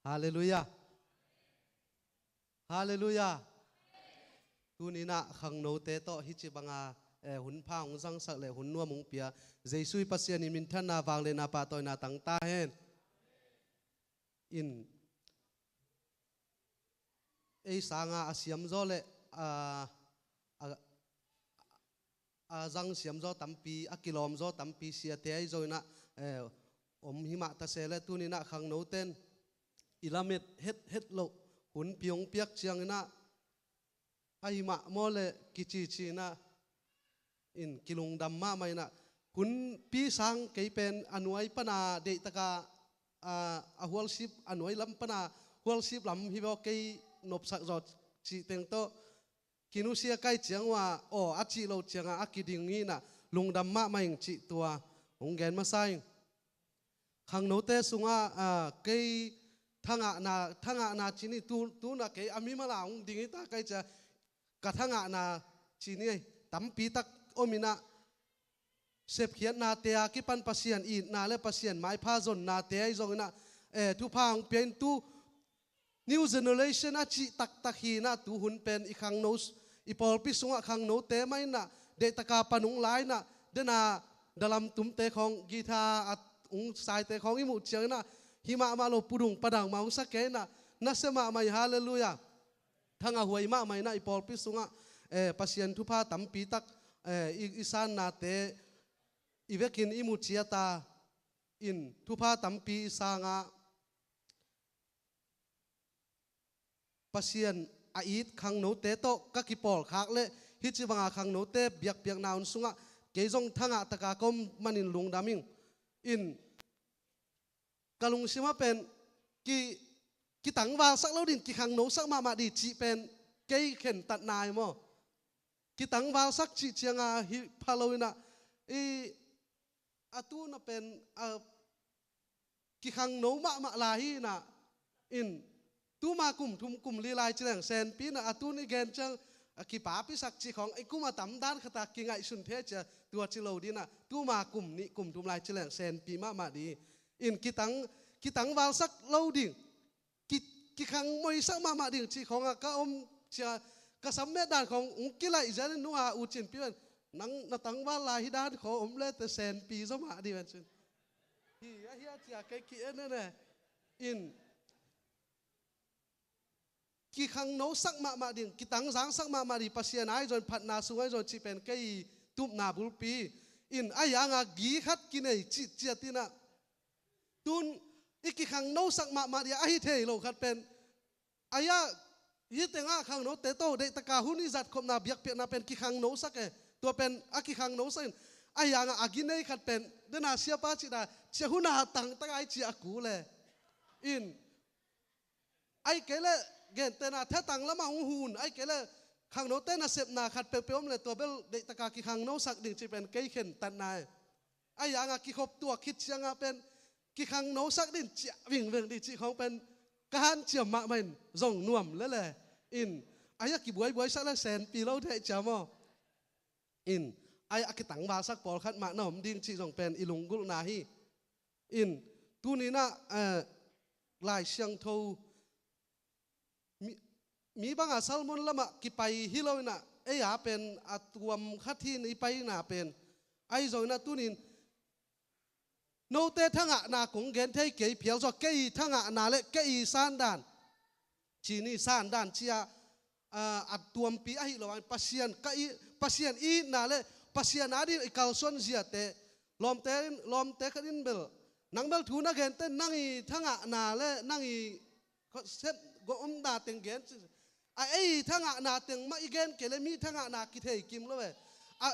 ฮาเลลูยาฮาเลลูยาตุนีน่ะขังโนเตโตฮิจิบังอาหุ่นพ้าหุ่นสังสักเลยหุ่นนัวมุงเปียเจสุยปัสยานิมินทันนาวางเลนาปาตอยนาตั้งตาเห็นอินสางาอาเสียมโจเลจังเสียมโจตั้มปีอากิโลมโจตั้มปีเสียเตยโจน่ะหิมะตะเสเลตุนีน่ะขังโนเตนอิลามิดเฮ็ดโลหุ่นเปียงเปียกเชียงน่ะหิมะโมเลกิจีน่ะอินกิลุงดำมาไม่น่ะหุ่นปีสังเกยเป็นอนุไอปนาเดตกาหัวชิบอนุไอลำปนาหัวชิบลำฮิบเกยนบสักจอดจีเต็งโตกินุเสียใกล้เจียงว่าอาจีเราเจียงอากิดิงนี้น่ะลุงดำมาไม่จีตัวองแกนมาใส่ขังโนเตสุงเกยทั้งนาจีนี่ตูน่ะเกยอามิมาลาองดิ่งตาใกล้จะกะทั้งนาจีนี่ตั้มปีตักโอมินะเสพเขียนนาเตียกิปันปัสยานอีนาเลปัสยานไม้พาจนนาเตียไอจงนะทุพางเป็นตู new generation อาจีตักฮีนะตูหุ่นเป็นอีขังโนสอีพอลพิสุงะขังโนเตไม่นะเดตกาปนุงไลนะเดนาดัลำตุ้มเตของกีตาสายเตของอิมุเจียงนะหิมะมาโลปุดุงปะดังมาอุสักเกนะนัสมาไม่ฮาเลลูยาทั้งอาหวยมาไม่นะอีพอลพิสุงะปัสยานทุพาตั้มปีตักอีสานนาเตอีเวกินอิมุเจียตาอินทุพาตั้มปีสางาปัสยานอีดขังโนเตโตกักิปอลขากเละฮิจิบังอาขังโนเตเบียกนาอุนสุงะเกยจงทั้งตะกากมมันินลุงดามิงอินกะลุงชิมาเป็นกิตังวาสักเล่าดินกิขังโนสักมาดีจีเป็นเกยเข็นตัดนายมั้งกิตังวาสักจีเจียงฮิพาโลวินะอาตูน่ะเป็นกิขังโนมาลาฮีนะอินตูมากุมลีลายเจียงเซนปีนะอาตูนี่เกนจังกิปาพิสักจีของไอ้กุมาตั้มด้านขตากิงไอสุนเทจะตัวจิโลดีนะตูมากุมนี่กุมทุมลายเจียงเซนปีมาดีอินกิตังวาสักเล่าดิ่งกิขังมวยสักมาดิ่งจีของก็เชียก็สำเร็จด้านของกิไลจะนัวอุจินปีนนังนาตังว่าลายด้านของเลตเซนปีสมาดีวันซึ่งเฮียจะเกี่ยนั่นแหละอินกี่ครั้งโน้สักมาดิ่งกี่ตังสังสักมาดิปัสยานไอจนพัดนาสุงไอจนจีเป็นไก่ตุบนาบุลปีอินไอยังกีขัดกินไอจีตินะตุนอีกกี่ครั้งโน้สักมาดิไอเทโลขัดเป็นไอยะยี่เตงครั้งโน้เตโตเดตกาหุนิจัดคมนาเบียกเปียนาเป็นกี่ครั้งโน้สักตัวเป็นกี่ครั้งโน้สักไอยังกินไอขัดเป็นเดนาเสียป้าจีดาเจ้าหุนาตังตั้งไอจีอากูเลยอินไอเกลเกนเตน่าเทตังละมาหุ่นไอเกลขังโนเตน่าเสพนาขัดเปรี้ยวเลยตัวเบลเดตกากิขังโนสักดิ่งจีเป็นเกยเข็นตันนายไอยังกิขบตัวคิดยังเป็นกิขังโนสักดิ่งเจียวิ่งดิจีของเป็นการเจียมมาเป็นส่งน่วมแล้วแหละอินไอยกิบวยสักละแสนปีแล้วเทจามออินไอกิตังบาสักปอลขัดมาหน่อมดิ่งจีส่งเป็นอิลุงกุลนาฮีอินตูนี้นะลายเชียงโทมีบางอาซัลมอนละมากิไปฮิโลนะเป็นอัตวมขัดที่นี่ไปน่ะเป็นไอโซนะตุนินโนเตทั้งนาคงเกนเทเกยเพียวจอเกยทั้งนาเลเกยซานดานจีนี่ซานดานเชียอัตวมปีไอระวังปัสยานเกยปัสยานอีนาเลปัสยานอาดินกัลส่วนเสียเตลมเตขัดินเบลนังเบลทูนักเกนเตนั่งอีทั้งนาเลนั่งอีเซฟก็ดาเต็งเกนไอ้ทั้งนาเต็งมาอีเกนเกลมีทั้งนาคิดให้กิมแล้วเว้ย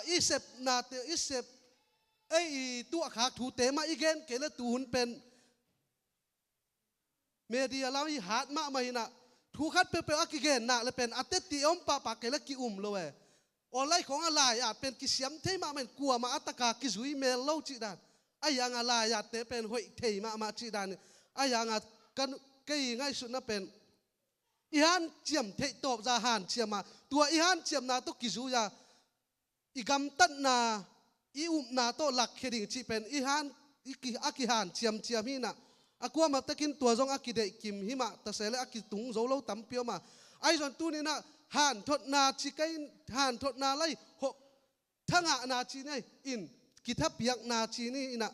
อีเสพนาเตอีเสพไอ้ตัวขากถูเตมาอีเกนเกลตูนเป็นเมเดียเราอีหาดมาไม่นะถูคัดเปรี้ยวกิเกนนะเลยเป็นอัตเตติอมปะเกลกิแล้วเว้ยออนไลน์ของอะไรเป็นกิเสียมเทมาเป็นกลัวมาอัตกากิจุยเมลเล่าจีดานไอ้ยังอะไรเตเป็นหอยเทมาจีดานไอ้ยังกันก็ยังไงสุดน่ะเป็นอีฮันเจียมเทตอบจะหันเจียมาตัวอีฮันเจียมนาตุกิจูยาอีกำตัดนาอีนาโตหลักเขดิ่งจีเป็นอีฮันอีกิฮันเจียมฮีนะ aqua ma takin tua zong akide kim hima ta sele akitung zo lo tam pio ma ai zon tu ni na han thot na chi kai han thot na lai ho thanga na chi nei in kitap yak na chi ni ina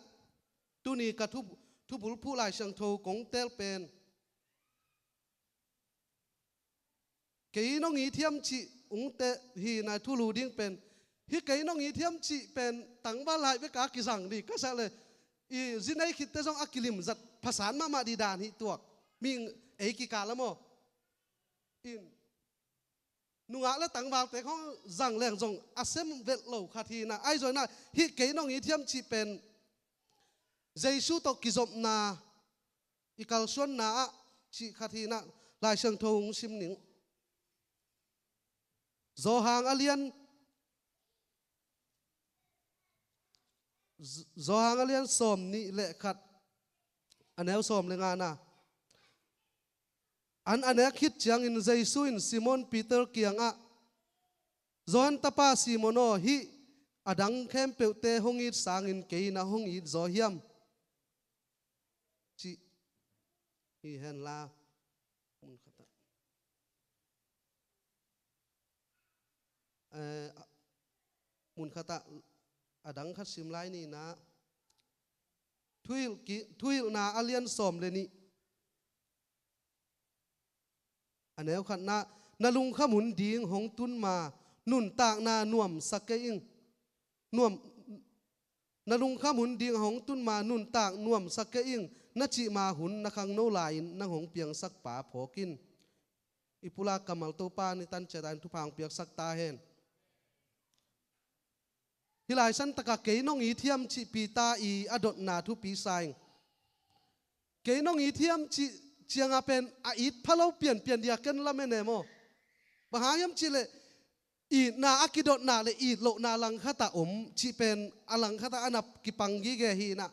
tu ni ka thu bul phu lai sang tho kong tel pen kei no ngi thiam chi ung te hi na thu lu ding pen hi kei no ngi thiam chi pen tang ba lai ve ka ki sang di ka sa le i zinai khit te jong akilim zat phasan ma di dan hi tuak ming ei ki ka lamo in nunga le tang wal te khong zang leng jong asem vet lo khathi na ai zoi na hi kei no ngi thiam chi pen Giêsu to kizop na ikal suan na chi khathi na lai sang thong sim ning zo hang alian som ni le khat anel som le nga na an ane khit chiang in Giêsu in Simon Peter kianga zon tapa Simono hi adang khem peute hongit sang in keina hongit zo hiam chi hi hen la mun khata mun khata adang khat sim lai ni na thuil na alian som le ni anel khat na nalung khamun ding hong tun ma nun tak na nuam sakeing nuam nalung khamun ding hong tun ma nun tak nuam sakeing na chi ma hun na khang no lain na hong piang sak pa phokin ipula kamal to pa ni tan chedan thu phang piak sak ta hen hilai san taka keinong i thiam chi pita i adot na thu pi saing keinong i thiam chi chianga pen a it phalo pian dia ken la mene mo bahayam chi le i na akidot na le i lo na lang khata chi pen alang khata anap ki pangi ge hi na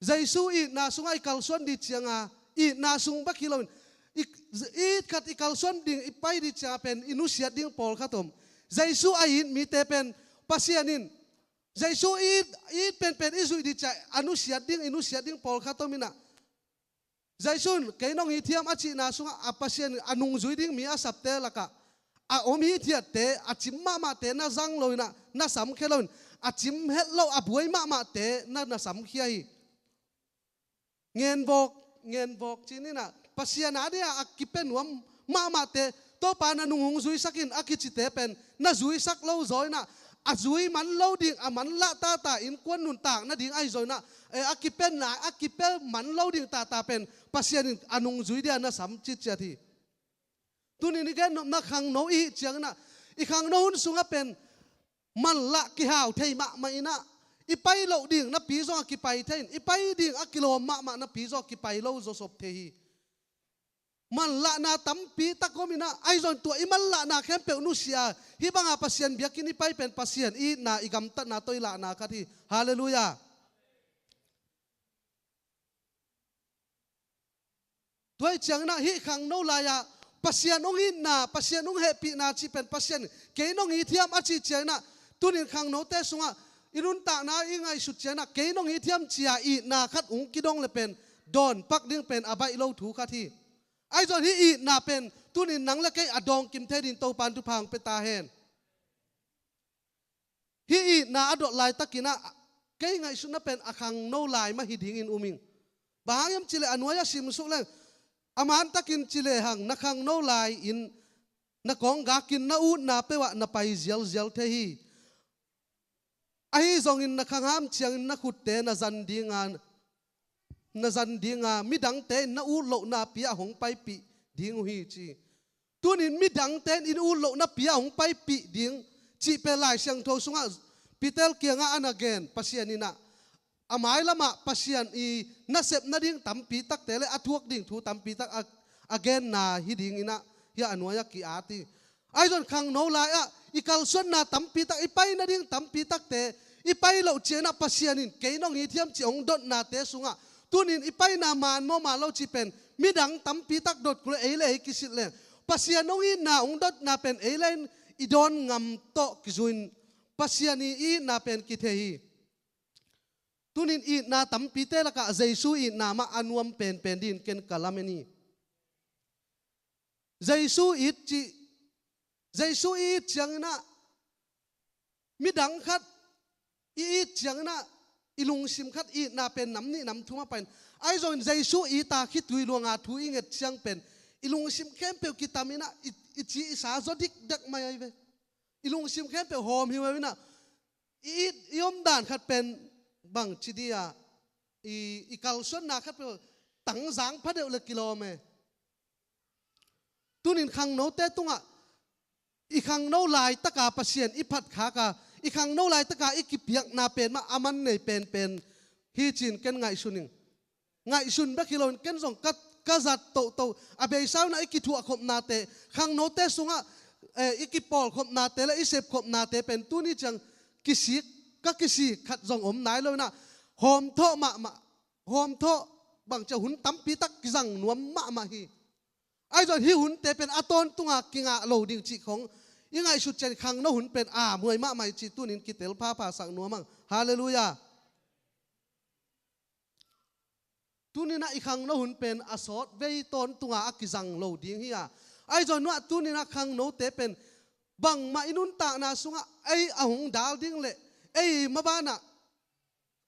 Giêsu i na sungai kalson di chianga i na sung ba kilon i khat i kalson ding i pai di cha pen inusiat ding pol khatom Giêsu ain mi te pen pasianin Giêsu i pen isu di cha anusiat ding pol khatomina Giêsu keinong hi thiam achi na sunga apasian anung zui ding mi asap te laka a om hi thiat te achim ma te na zang loina na sam khelon achim het lo abuai ma te na sam khia hi ngen bok chinina pasian adia akipen wam ma te to pa na nung zui sakin akichi te pen na zui sak lo zoina a zui man lo ding a man la ta in kwan nun tak na ding ai zoina e akipel man lo ding ta pen pasian anung zui dia na sam chi cha thi tunin gen na khang no i chiang na i khang no hun sunga pen man la ki hau thei ma ina i pai lo ding na pi zo ki pai thein i pai ding a kilo ma na pi zo ki pai lo zo sop the hi man la na tampi takomina ai zon tu i man la na khem pe nu sia hi banga pasien biakini pai pen pasien i na igam ta na toi la na khathi hallelujah tuai chang na hi khang no la ya pasien ong in na pasien ong happy na chi pen pasien ke nong i thiam a chi chang na tunin khang no te sunga irun ta na i ngai su chang na ke nong i thiam chia i na khat ung kidong le pen don pak ding pen abai lo thu khathi ai zon hi na pen tunin nang la kai adong kim the din to pan tu phang pe ta hen hi na adot lai takina kai ngai su na pen akhang no lai ma hi ding in uming bahayam chile anwaya sim su le aman takin chile hang na khang no lai in na kong ga kin na u na pe wa na pai zel the hi ai zong in na khang ham chiang na khut te na zan dinga midang te na u lo na pia hong pai pi ding hi chi tunin midang ten in u lo na pia hong pai pi ding chi pe lai siang tho sunga pitel kianga an again pasianina amai lama pasian i na sep na ding tampi tak tele athuak ding thu tampi tak again na hi ding ina ya anwaya ki ati ai zon khang no la ya ikal son na tampi tak ipai na ding tampi tak te ipai lo chena pasianin keinong hi thiam chi ong dot na te sunga tunin ipai na man mo ma lo chi pen midang tampi tak dot kule eile kisit le pasian ong in na ong dot na pen eile idon ngam to kizuin pasiani i na pen ki the hi ตุนินอีนาตั้มปีเตละกะเจสูอีนามาอันวมเป็นดินเกนกะลาเมนีเจสูอีจีเจสูอีจังนะมิดังคัดอีจังนะอีลุงซิมคัดอีนาเป็นน้ำนี่น้ำทุ่มเป็นไอ้จนเจสูอีตาคิดตุยลวงอาตุยเงดจังเป็นอีลุงซิมเข้มเปียวกิตามินะอีจีสาจดิกดักไม่ไอ้เวอีลุงซิมเข้มเปียวหอมหิวไว้นะอีอมด่านคัดเป็นบางชีดียอีกัลส่วนนาคัดเป็นตั้งสังพัดเดียวละกิโลเมตรตุนินขังโนเตตุงะอีขังโนลายตะกาปัสเซียนอีพัดขากาอีขังโนลายตะกาอีกิเปียกนาเป็นมาอามันในเป็นฮีจินกันไงสุนิงไงสุนเบกิโลนกันส่งกัจัดโตอาเบยสาวนะอีกิถั่วขบนาเตขังโนเตสุงะอีกิปอลขบนาเตและอีเซฟขบนาเตเป็นตุนิจังกิสิกก็กิสิขัดส่งอมไหนเลยนะหอมโทมาหอมโทบางจะหุ่นตั้มปีตักจังนวมมาฮีไอ้จนฮิหุ่นแต่เป็นอาตอนตุงากิงาโลดิ่งจิของยังไงสุดใจขังโนหุ่นเป็นมวยมะไม่จิตุนินกิเตลพาสังนัวมังฮาเลลูยาตุนินะอีขังโนหุ่นเป็นอาสอดเวตอนตุงากิจังโลดิ่งฮียไอ้จนว่าตุนินะขังโนเตเป็นบังมาอินุนตานาสุงะไอ้อาหงดาวดิ่งเละไอ้มาบ้านะ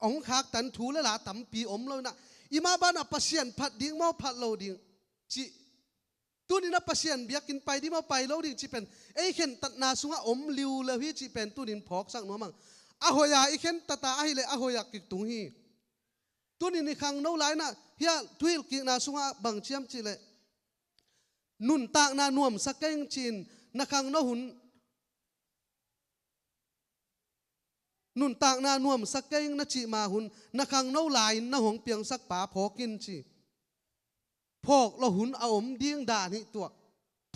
องขากตันถูและหลาตั้มปีอมเลยนะอีมาบ้านะปัสเซียนผัดดิ่งมาผัดโลดิ่งจิตัวนี้นะปัสเซียนเบียกินไปที่มาไปแล้วดิ่งจีเป็นไอ้เข็นตัดนาสุงะอมลิวเลยฮีจีเป็นตัวนี้พอกสักหน่อยมั้งอาหอยาไอ้เข็นตาไอ้เลยอาหอยากิกตุงฮีตัวนี้ในขังโน้ไลนะเฮียทุยกิกนาสุงะบังเชียมจีเลยนุ่นตากนานวมสักเก่งจีนนักขังโนหุ่นนุ่นตากนานวมสักเก่งนัจีมาหุ่นนักขังโนไลนะหงเปียงสักป่าพอกินจีพอกเราหุ่นอาอมเดียงด่านี่ตัว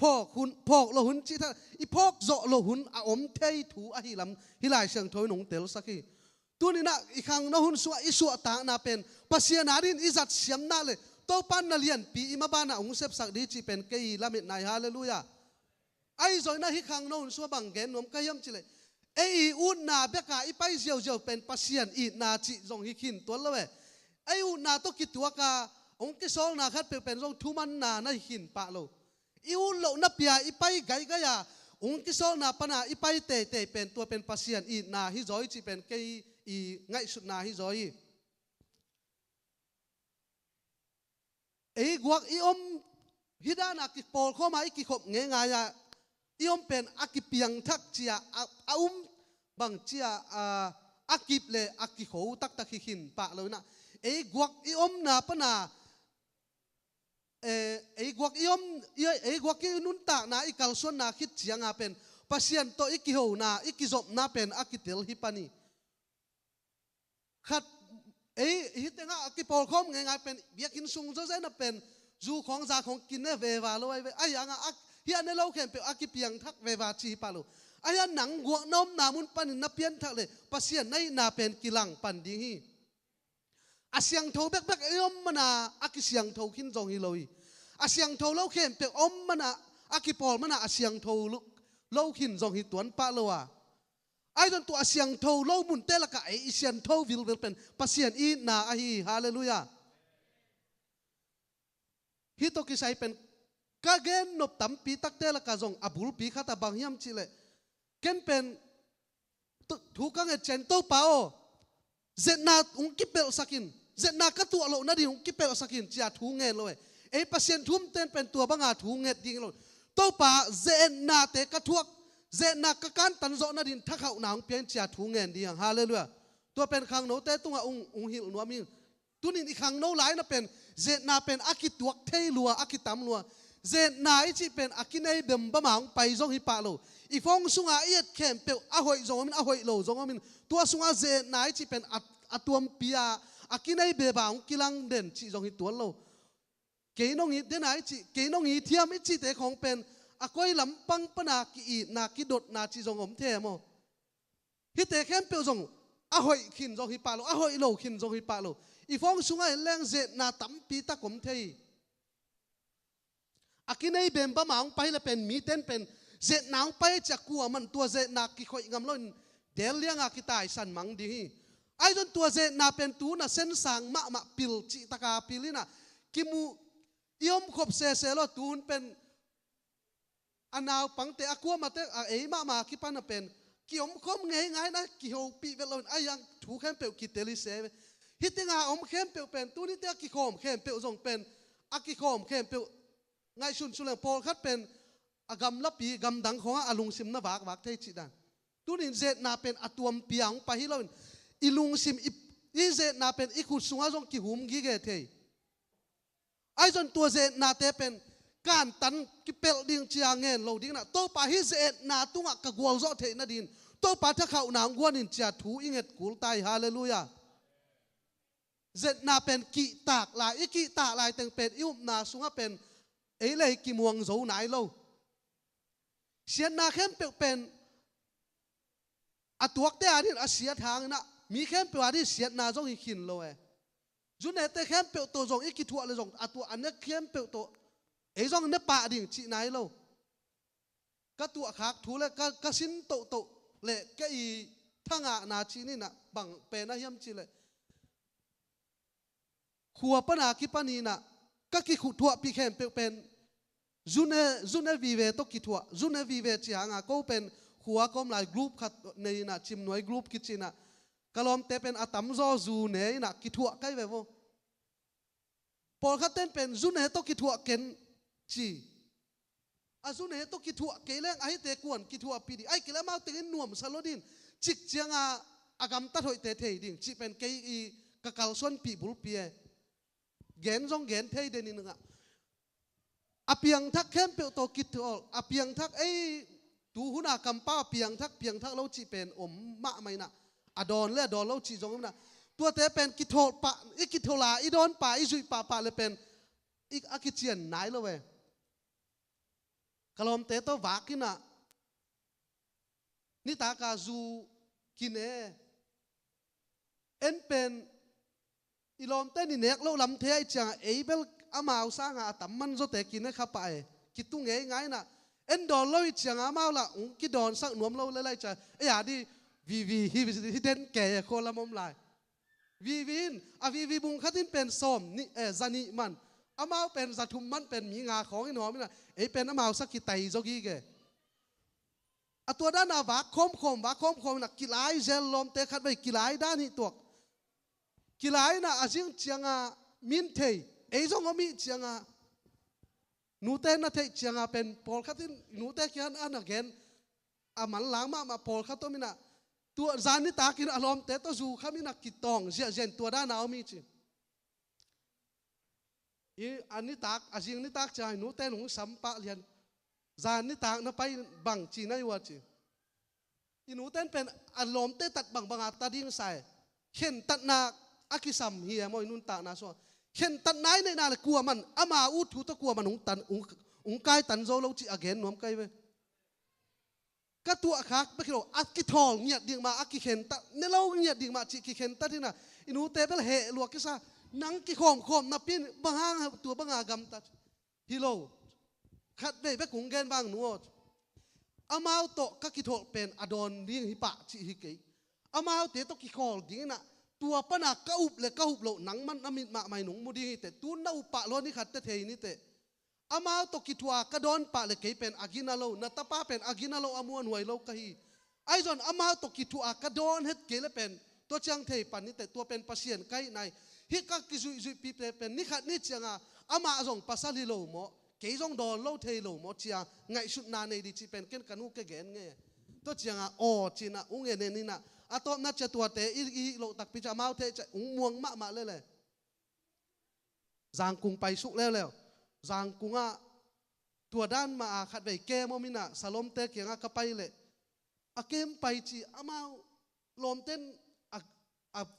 พอกเราหุ่นจีท่าอีพอกโจเราหุ่นอาอมเทยถูอหิลำฮิลายเสียงถอยหนงเตลสักทีตัวนี้นะอีขังนะหุ่นสัวอีสัวตานาเป็นปัสเซียนาดินอีจัดเสียมนาเลยโตปันนาเลียนปีอิมาบานาองเซฟสักดีจีเป็นเกยละเม็ดนายฮาเลลูยาไอ้จอยนะฮิขังนะหุ่นสัวบังเกนนวมกายมจิเลยไอ้อุนนาเบกาอีไปเจียวเป็นปัสเซียนอีนาจิจงฮิขินตัวละเว้ไอ้อุนนาต้องคิดตัวกาองค์ที่สองนะคัดเป็นทรงทุมันนาในหินปะโลอิวโลนับยาอีไปไกกายาองค์ที่สองนะปนาอีไปเตเป็นตัวเป็นปัสเซียนอีนาฮิจอยจีเป็นเกยอีไงสุดนาฮิจอยไอ้กวกอีอมฮิดานากิปอลเข้ามาอีกิขบเงยายาอีอมเป็นอากิเปียงทักเจียบางเจียอากิบเลอากิโขตักหินปะเลยนะไอ้กวกอีอมนาปนาไอ้กวกอีอมไอ้กวกอีนุนตากนาอีกัลส่วนนาคิดเสียงเป็นปัสเซียนโตอีกิโหนาอีกิจบนาเป็นอากิเตลฮิปานีขัดไอ้ฮิตงาอากิปอลคอมไงเป็นเบียกินซุงเจ้าเส้นเป็นจูของจากของกินเนี่ยเววาเลยไอ้ยังเฮียในเราเขียนเป็นอากิเปียงทักเววาจีปาลูไอ้ยังหนังกัวน้อมนามุนปันนับเพียนทักเลยปัสเซียนในนาเป็นกิลังปันดีฮีอาเสียงโทเบกไอ้อมมันอากิเสียงโทขินจงฮิโลยอาเสียงโทเราเขียนเป็นอมมันอากิปอลมันอาเสียงโทเราขินจงฮิตวนปะโลวะไอ้ตัวอาเสียงโทเรามุนเตละกะไอ้เสียงโทวิลเป็นปัสเซียนอีนาอฮีฮาเลลูยาฮิโตกิไซเป็นกะเกนนบตั้มปีตักเตละกะจงอบุลปีขัตบางยามจิเลเกนเป็นถูกกังเอเจนโตเปาเจนาอุงกิเปลสักินเจนากระตัวโลนาดีอุงกิเปลสักินจะถูเงินเลยไอ้ปัสเซียนทุ่มเต้นเป็นตัวบังอาถูเงินดิ้งเลยโตป่าเจนาเตกระทวกเจนากการตันโซนาดินถ้าเขาหนาวเปลี่ยนจะถูเงินดิ้งฮาเลลูยาตัวเป็นขังโนเตตัวอุงหิลนัวมิงตัวนี้อีขังโนหลายนะเป็นเจนาเป็นอากิตัวเทลัวอากิตามลัวเจนาไอจีเป็นอากินไอเบมบะหมางไปจงฮิปาโลอีฟองสุงอาเอียดเข้มเปียวอาหอยจงมินอาหอยโลจงมินตัวสุงอาเจนาไอจีเป็นอตัวมปีอาอากินไอเบบางกิลังเด่นจีจงฮิตัวโลเกยนงอีเดนไอจีเกยนงอีเทียมไอจีเตของเป็นอากอยลำปังปนากีอีนากิดดนาจีจงอมเทมอฮิเตเข้มเปียวจงอาหอยขินจงฮิปาโลอาหอยโลขินจงฮิปาโลอีฟองสุงอาแรงเจนาตั้มปีตะกมเทอากินไอเบมบะหมางไปละเป็นมีเต้นเป็นเจนางไปจากกัวมันตัวเจนากิคอยงำล้นเดลเลียงอากิตายสันมังดี ไอ้จนตัวเจน่าเป็นตูน่ะเส้นสางมะปิลจิตากาปิลิน่ะกิมูยอมขบเสลตูนเป็นอันนาวปังเตะกัวมาเตะเอ๋มาคิปันน่ะเป็นกิยอมคมไงนะกิโฮปีเวลอนไอ้ยังถูกแค่เปลกิเตลิเซฮิตติงาอมเข้มเปลเป็นตูนี่เตะกิโคมเข้มเปลส่งเป็นอากิโคมเข้มเปลไงชุนเลงพอลคัดเป็นอากำลับปีกำดังของอาลุงซิมนะวากเทจิดันตูนี่เจน่าเป็นอตัวมปียงไปฮิโลนอีลุงซิมอีเจน่าเป็นอีขุดสุงอาจงกิหุมกิเกเทไอ้จนตัวเจน่าเตเป็นการตันกิเปลดิ่งเชียงเงินโลดิ่งน่ะโตป่าฮิเจน่าตุงกะกวลโซเทน่ะดินโตป่าถ้าเขาหนางกวนนินเจียถูอิงเอ็ดกุลตายฮาเลลูยาเจน่าเป็นกิตากลายอีกิตากลายแต่งเป็นอิวนาสุงเป็นเอเลยกิมวงโซไหนโลเสียนาเข้มเป็นอตัวเตะนี่อาเสียทางน่ะมีเข้มเป็นว่าที่เสียนาจงอีขินโลจุนเนตเข้มเป็นตัวจงอีกิทัวเลยจงอตัวอันนี้เข้มเป็นตัวไอ้จงเนี่ยป่าดิ่งจีไหนโลก็ตัวขากถูเลยก็สินโตเลยก็อีทั้งนาจีนี่น่ะบังเป็นนะย่ำจีเลยขัวปนาคิปนีน่ะก็กิขุทัวปีเข้มเป็นจุนเนวีเวตกิทัวจุนเนวีเวจีหางก็เป็นขัวก็หลายกลุ่มขัดในน่ะชิมหน่วยกลุ่มกิจน่ะกลอมเตเป็นอาตัมโซจูเนยน่ะกิทัวใกล้แบบว่าพอขัดเต้นเป็นจุนเนตกิทัวเกนจีอาจุนเนตกิทัวเกล้งไอเตกวนกิทัวปีดีไอเกล้งมาเตกินน่วมสโลดินจิกเจียงอากำตัดหอยเตเทดิ่งจิเป็นเกอีกะกาลส่วนปีบุลปีเกนจงเกนเทเดนินึงอ่ะอเปียงทักเข้มเปียวโตกิทัวอเปียงทักไอตูหุนากำป้าเปียงทักเราจีเป็นอมมะไม่น่ะอดอนเล่ดอนเราจีจงน่ะตัวเตเป็นกิโทปะอีกิโทลาอีดอนป่าอีจุยป่าเลยเป็นอีอากิเจียนไหนเลยเว้ยกลอมเตโตวากิน่ะนิตากาจูกินเอ็นเป็นอีลอมเตนี่เนกเราลำเทไอจังเอเบลอามาอุสางาตัมมันโจเตกินนะครับไปกิตุงไงน่ะเอ็นดอนเราอีจังอามาละกิดอนสักหนวมเราเลยใจไอ้ยาดีวีฮิเดนแก่คนละมุมลายวินวีบุงคัดินเป็นส้มนี่ซานิมันอามาเป็นสัตุมมันเป็นมีงาของไอ้หนอมนี่นะเป็นอามาสักกิไตโจกี้แกตัวด้านนาวาคมนักกีฬาเจลลมเตะขัดไปกีฬาด้านนี้ตัวกีฬาน่ะอาจิงเจียงมินเทจงก็มีเจียงนูเต้นน่ะเทเจียงเป็นพอลคัดินนูเต้เขียนอันนั้นเห็นมันล้างมาพอลคัดตัวมินะตัวจานิตากินอารมณ์แต่ตัวจูขามินักกิตองเจนตัวด้านนาวมีจีอันนี้ตากอาจิงนิตากใจนูเต้นหงสัมปะเลียนจานิตากน่ะไปบังจีนายวัดจีนูเต้นเป็นอารมณ์เตตัดบังอาตาดิ้งใส่เข็นตัดนาอากิสัมเฮียมอยนุนตานาส่วนเข็นตัดนายในนาเลยกลัวมันอามาอุทุตะกลัวมันหงกายตันโซเราจีอาเกนนวมไกเว้ก็ตัวคักไม่คิดว่าอากิทองเนี่ยดิ่งมาอากิเข็นตัดเนี่ยเราเนี่ยดิ่งมาจีกิเข็นตัดที่น่ะอินูเตเปลเหลวกกิซานังกิโคมนับปีนบางหางตัวบางากำตัดฮิโลขัดได้ไปกุงเกนบางนัวอามาโตก็กิโทเป็นอดอนดิ่งฮิปะจีฮิเกยอามาเตตกิโคดิ่งน่ะตัวปนักก็อุบเลยก็อุบโลนังมันน้ำมิดมาไม่หนุ่มมุดีแต่ตัวน่าอุปะล้วนนี่ขัดเทนี่เตอามาตกิทัวกระดอนปะเลยเกยเป็นอากินาโลนัตป้าเป็นอากินาโลอมวนหวยโลกะฮีไอจอนอามาตกิทัวกระดอนเฮ็ดเกยเลยเป็นตัวจังเทปันนี่แต่ตัวเป็นปัสเซียนใกล้ในฮิกักกิจุยปีเป็นนี่ขัดนี่เจียงอามาจงปัสสาลิโลโมเกยจงดอนโลเทโลโมเจียงไงชุดนาในดิจิเป็นเกินกันุกเกนเงยตัวเจียงโอจีน่ะอุ้งเงินนี่น่ะอาตอมนัดจะตัวเตอีโลตักพิจามาเทจะอุ้งม่วงมาเลยจางกุงไปสุกแล้วจางกุงตัวด้านมาขัดไปเกมมินะสลมเตะเกียงก็ไปเลยเกมไปจีอามาลมเต้น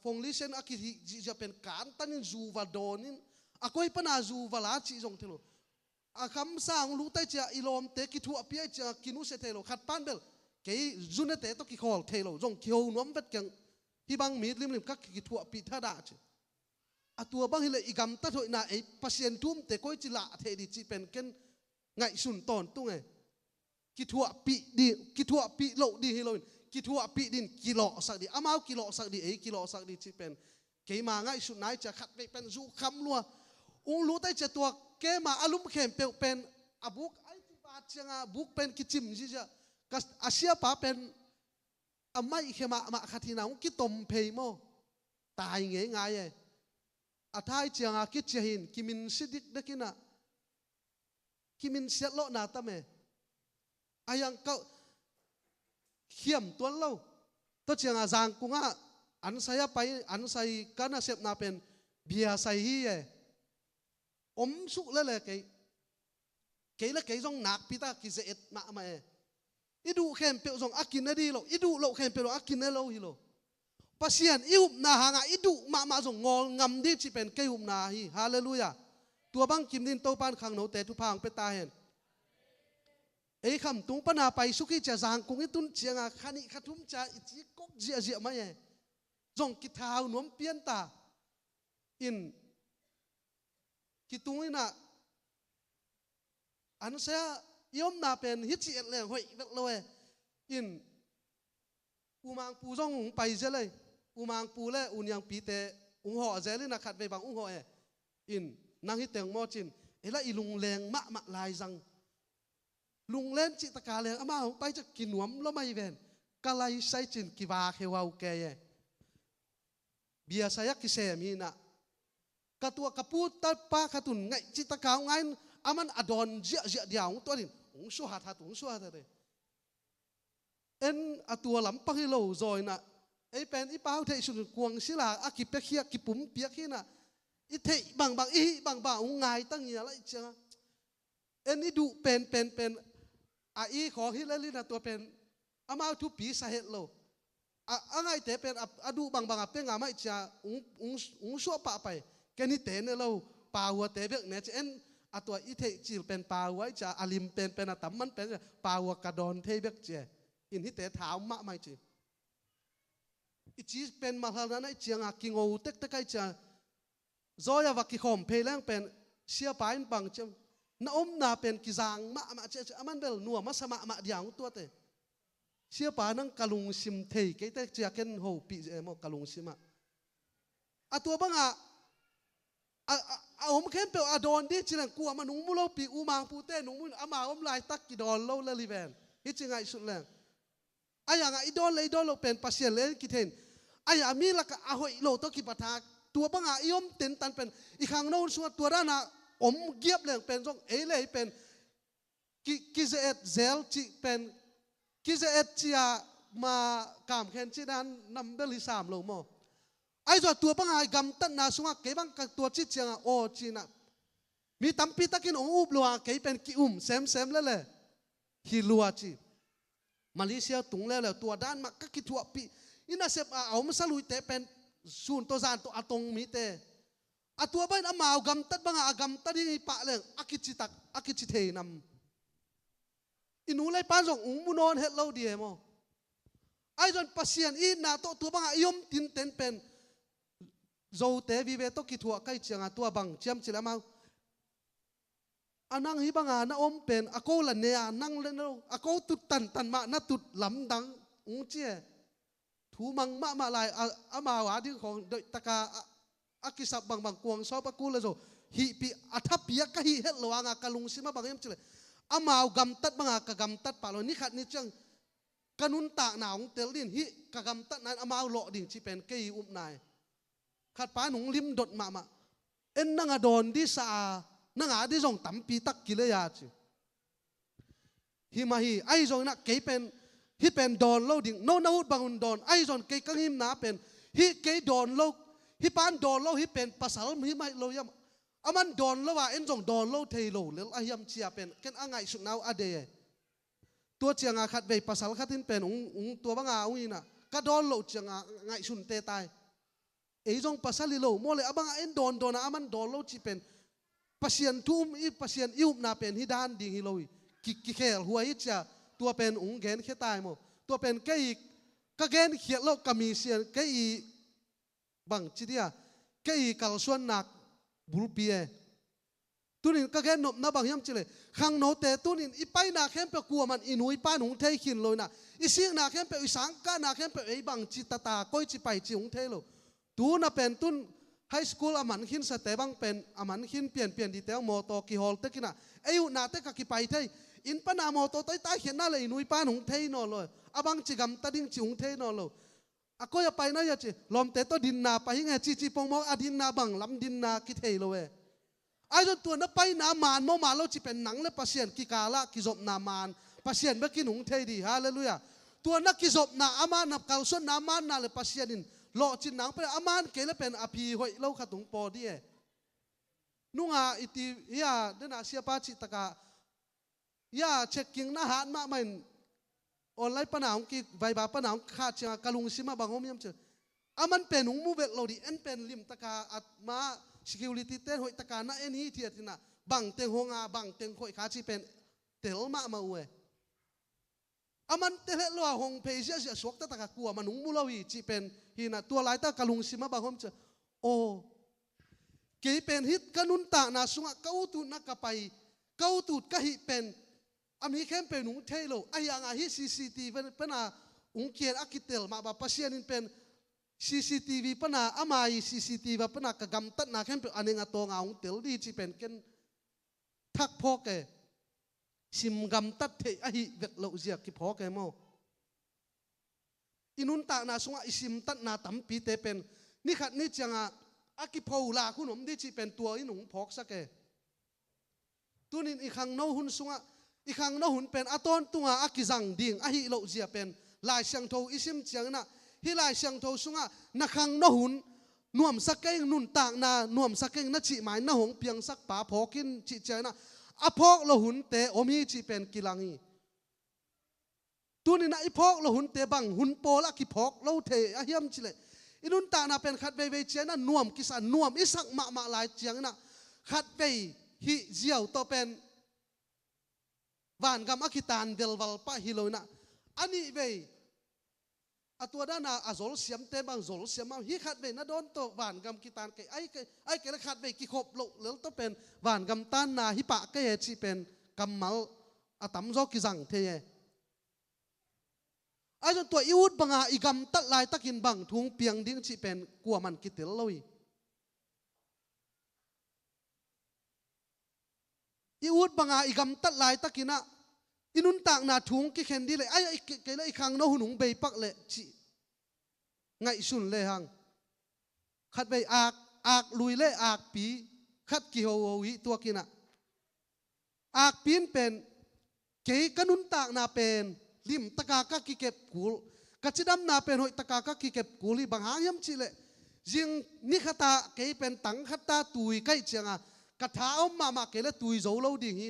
ฟงลิเซนกิจีจะเป็นการตั้งจูวาโดนินก็อีปนาจูวาลาจีจงเทโลคำสั่งรู้แต่จะอีลมเตะกิทัวเปียจะกินุเสเทโลขัดปันเบลเกยจุนเตะต้องกิคอลเทโลจงเขียวน้อมเวทเกียงที่บางมีดริมก็กิทัวปีท่าดาจีตัวบางทีเลยอีกำตัดหอยน่ะปัสเซียนทุ่มแต่ก็จิละเทดิจีเป็นเกนไงสุนตอนตุ้งไงกิทัวปีดีกิทัวปีโลดีฮิโลน กิทัวปีดินกิโลสักดีอามากิโลสักดีกิโลสักดีที่เป็นเกี่ยมาง่ายสุดไหนจะขัดไปเป็นจูคำลัวรู้ได้จะตัวเกี่ยมาอารมณ์เข้มเป็นอาบุกไอ้ที่บาดเจ็บบุกเป็นกิจิมจีจะก็อาเซียป้าเป็นอาไม่เข้มามาขัดที่นั่งกิตมเพย์โมตายเงี้ยง่ายอาท้ายเจียงกิจหินกิมินสิดิกเด็กินะกิมินเสียโลนาตาเมอายังก็เข้มตัวเราตัวเจียงจางกุงอันใส่ไปอันใส่กันน่ะเสพนาเป็นเบียใส่ฮีอมสุเลยเลยเกยละเกยจงหนักพิตากิเซเอ็ดมาไหมอีดูเข้มเปรี้ยวจงอากินได้ดีหรออีดูโลเข้มเปรี้ยวอากินได้โลฮิโลปัสยันอิวนาหางอีดูมาจงงองำดีที่เป็นเกยุมนาฮีฮาเลลูยาตัวบังกิมดินโตปานขังโนเตทุพางเปตาเห็นคำตุงปนาไปสุขีจะจางกุงตุนเจียงขันิขัทุมจะอิจิกกเจียเจียมาจงกิท้าวหนวมเปียนตาอินกิตุงอินะอันเสียยมนาเป็นฮิจิเอเลงหอยเวลเลยอินอุมังปูจงไปเจเลยอุมังปูเล่อุนยังปีเตห่อเจเลยนะขัดไปบางห่ออินนางฮิเตงมอจินละอีลุงแรงมะลายจังลุงเล่นจิตกาเลยอามาไปจะกินหนวมแล้วไม่เว้นกะไลใส่จินกิวาเขวาวแกเบียสยักกิเสมีนะกะตัวกะพูดตาป้าขตุนไงจิตกาไงอามันอดอนเจียเดียวตัวนี้สู้หัดสู้หัดเลยตัวหลังปังให้เราจอยนะเป็นอีป้าเทชุนกวงศิลาอากิเปียกเขียกิปุ่มเปียกขี้นะอีเทบางง่ายตั้งอย่างไรเจ้านี่ดูเป็นอีของฮิเลลินะตัวเป็นอามาทุปีสาเหตุเราอะไรแต่เป็นดูบางเป็นอามาจะชั่วปะไปแกนี่เตนเราป่าหัวเตะเบกเนี่ยจะตัวอีเทจิลเป็นป่าหัวจะอาลิมเป็นตั้มมันเป็นป่าหัวกระดอนเทเบกเจอินที่เตะเท้ามะไม่จีอีจีเป็นมาขนาดนั้นเจียงกิงโอเต็กไกจะจอยวักกิคอมเพลงเป็นเสียไปบังเจ้าน้านาเป็นกิจางมาเจ้ามันเบลนัวมาสมาเดียงตัวเตะเสียป่านั่งกะลุงซิมเทยก็แต่เจ้าเก็นโฮปีมกะลุงซิมตัวบังผมเข้มเปลวดอนดิจิลังกลัวมันนุ่งมุโลปีอุมาปูเต้นุ่งมุนอามาลายตักกิดอนโลเลลิเวนฮิจิงไงสุดแรงอย่างอีดอนเลยดอนโลเป็นปัสเซียนเลยกิเทนอย่างมีละก็หอยโลตัวกิปทาตัวบังยมเต็นตันเป็นอีข้างโน้นส่วนตัวด้านเกียบเลยเป็นส่งเลยเป็นกิเซเอ็ดเซลจิเป็นกิเซเอ็ดจีมากามเข็นจีนั้นนำเบลิสามโลโมตัวบังกำตันนาสุงเก็บังตัวจิตเจียงโอจีน่ะมีตั้มปีตะกินอุบลัวเก็เป็นกิเซมเลยฮิลัวจีมาเลเซียตุงเลยตัวด้านมักก็คิดว่าปีอินาเซปเอามาสลุยเตเป็นส่วนตัวจานตัวตรงมีเตตัวบ้านอามากำตัดบังกำตัดที่ปะเลยอากิจิเทนำอินูเลยป้าส่งมุนอนเฮลโลเดียโมจนปัสเซียนอินาตัวบังยมตินเต็นเป็นโจเตวิเวตกิทัวใกล้เชียงตัวบังเจียมจิละมานั่งฮิบังน่าเป็นโกลันเนียนั่งเล่นเราโกตุตันมาน่าตุดลำดังเจียถูมังมาลายอามาวาที่ของตะกากิสับบางกวงซอปกูเลยโจฮิปีทับปีกะฮิเฮลวางกะลุงซิมาบางเอ็มจิเลยอามาวกำตัดบางกะกำตัดปาลนี่ขัดนี่จังกันุนตากหนาวเตลินฮิกะกำตัดนั้นอามาวหล่อดิ่งที่เป็นเกยอุ้มนายขัดป้าหนุ่งลิมดดมานั่งโดนดิสานั่งดิจงตั้มปีตักกิเลยาจิฮิมาฮิจงนักเกยเป็นฮิเป็นโดนโลดิ่งโนนาอุดบางโดนจงเกยกังหิมนาเป็นฮิเกยโดนโลฮิปานโดนโลฮิเป็นภาษาฮิไม่โลยามมันโดนโลว่าจงโดนโลเทโลเลลยามเชียเป็นกันอ่างไงสุดนาวอเดยตัวเจียงขัดไปภาษาขัดทินเป็นตัวบางอุ้ยนะก็โดนโลเจียงไงสุนเตตายจงภาษาลิโลโมเลยบางโดนมันโดนโลที่เป็นภาษาทุ่มภาษาอิวนาเป็นฮิดานดิ่งฮิโลกิเคลหัวฮิจะตัวเป็นเกนเขตายโมตัวเป็นแกอีกก็เกนเขียนโลกมีเสียนแกอีบังจิตยาแกอีกัลส่วนนักบุลปี tunin ka gen nop na bang hiam chile khang no te tunin ipai na khem pe ku man inui pa nung thei khin loina ising na khem pe isang ka na khem pe ei bang chi tata koi chi pai chi ung thei lo tu na pen tun high school aman khin sa te bang pen aman khin pian di te mo to ki hol te kina eu na te ka ki pai thei in pa na mo to tai tai khen na le inui pa nung thei no lo abang chi gam ta ding chi ung thei no lo akoy pai na ya chi lom te to din na pa hinga chi pong mo adin na bang lam din na ki thei lo we ai do tu na pai na man mo ma lo chi pen nang le pasien ki kala ki zop na man pasien ba ki nung thei di hallelujah tu na ki zop na ama na kal son na man na le pasien in lo chin nang pe aman ke le pen api hoi lo khatung po di e nunga iti ya dena sia pa chi taka ya checking na han ma main online panaung ki vai ba panaung kha cha kalung sima bangom yam che aman penung mu bet lo di en pen lim taka at ma security ten hoi taka na en hi thiatina bang teng honga bang teng khoi kha chi pen tel ma ma we aman te le lo hong pe sia sia suak ta taka ku manung mu lo hi chi pen hi na tua lai ta kalung sima bangom che o ke pen hit kanun ta na sunga kau tu na kapai kau tu ka hi pen ami khem pe nung thailo ayanga hi cctv pana ungkian akitel ma ba pasien in pen cctv pana amai cctv pana ka gam tat na khem pe aninga to nga ung tel di chi pen ken thak phok e sim gam tat the a hi vet lo zia ki phok e mo inun ta na sunga isim tat na tampi te pen ni khat ni changa aki phou la khunom di chi pen tua inung phok sake tunin i khang no hun sunga i khang no hun pen aton tunga akizang ding a hi lo zia pen lai siang tho isim chiang na hi lai siang tho sunga na khang no hun nuam sakeng nun tak na nuam sakeng na chi mai na hong piang sak pa phokin chi chana a phok lo hun te omi chi pen kilangi tunina i phok lo hun te bang hun pola ki phok lo the a hiam chile inun ta na pen khat ve chana nuam kisan nuam isak ma lai chiang na khat ve hi ziaw to pen van gam akitan delwal pa hiloina ani ve atua dana azol siam te bang zol siam hi khat ve na don to van gam kitan ke ai ke khat ve ki khop lo lel to pen van gam tan na hi pa ke chi pen kamal atam zo ki jang the ye ai jon to iut banga igam tat lai takin bang thung piang ding chi pen kwa man kitel loi iut banga igam tat lai takina inun tak na thung ki khen di le ai ke le khang no hunung be pak le chi ngai sun le hang khat be ak lui le ak pi khat ki ho hi tua kina ak pin pen ke kanun tak na pen lim taka ka ki kep kul kachidam na pen hoi taka ka ki kep kuli bang hayam chi le jing ni khata ke pen tang khata tui kai changa katha om ma ke le tui zo lo ding hi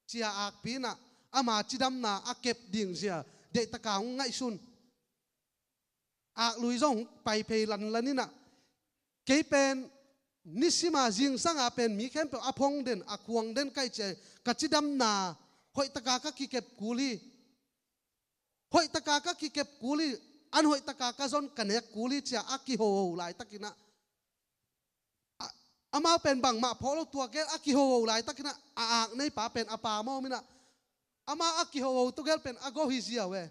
chia ak pina ama chidam na akep ding sia de taka ngai sun ak lui zong pai pe lan lanina ke pen nisima jing sanga pen mi khem pe aphong den akuang den kai che kachidam na hoi taka ka ki kep kuli hoi taka ka ki kep kuli an hoi taka ka zon kanek kuli chia aki ho lai takina ama pen bang ma pholo tua ke aki ho lai takina aak nei pa pen apa mo mina ama aki ho to gel pen ago hi zia we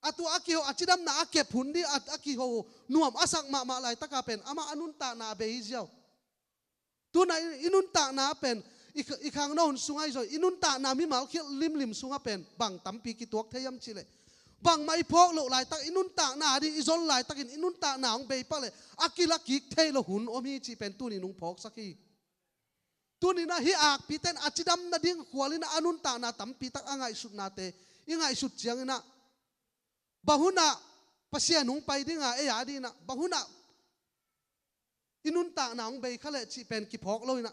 atu aki ho achidam na ake phundi aki ho nuam asak ma lai taka pen ama anun ta na be hi zia tu na inun ta na pen ikhang non sungai zo inun ta na mi mal khil lim sunga pen bang tampi ki tuak thayam chile bang mai phok lo lai tak inun ta na di izol lai takin inun ta na ong be pa le akila ki thelo hun omi chi pen tu ni nung phok saki tu ni na hi ak piten achidam na ding khwalina anun ta na tampi tak angai sut na te ingai sut chiang na bahuna pasia nung pai dinga e adi na bahuna inun ta na ong be khale chi pen ki phok lo ina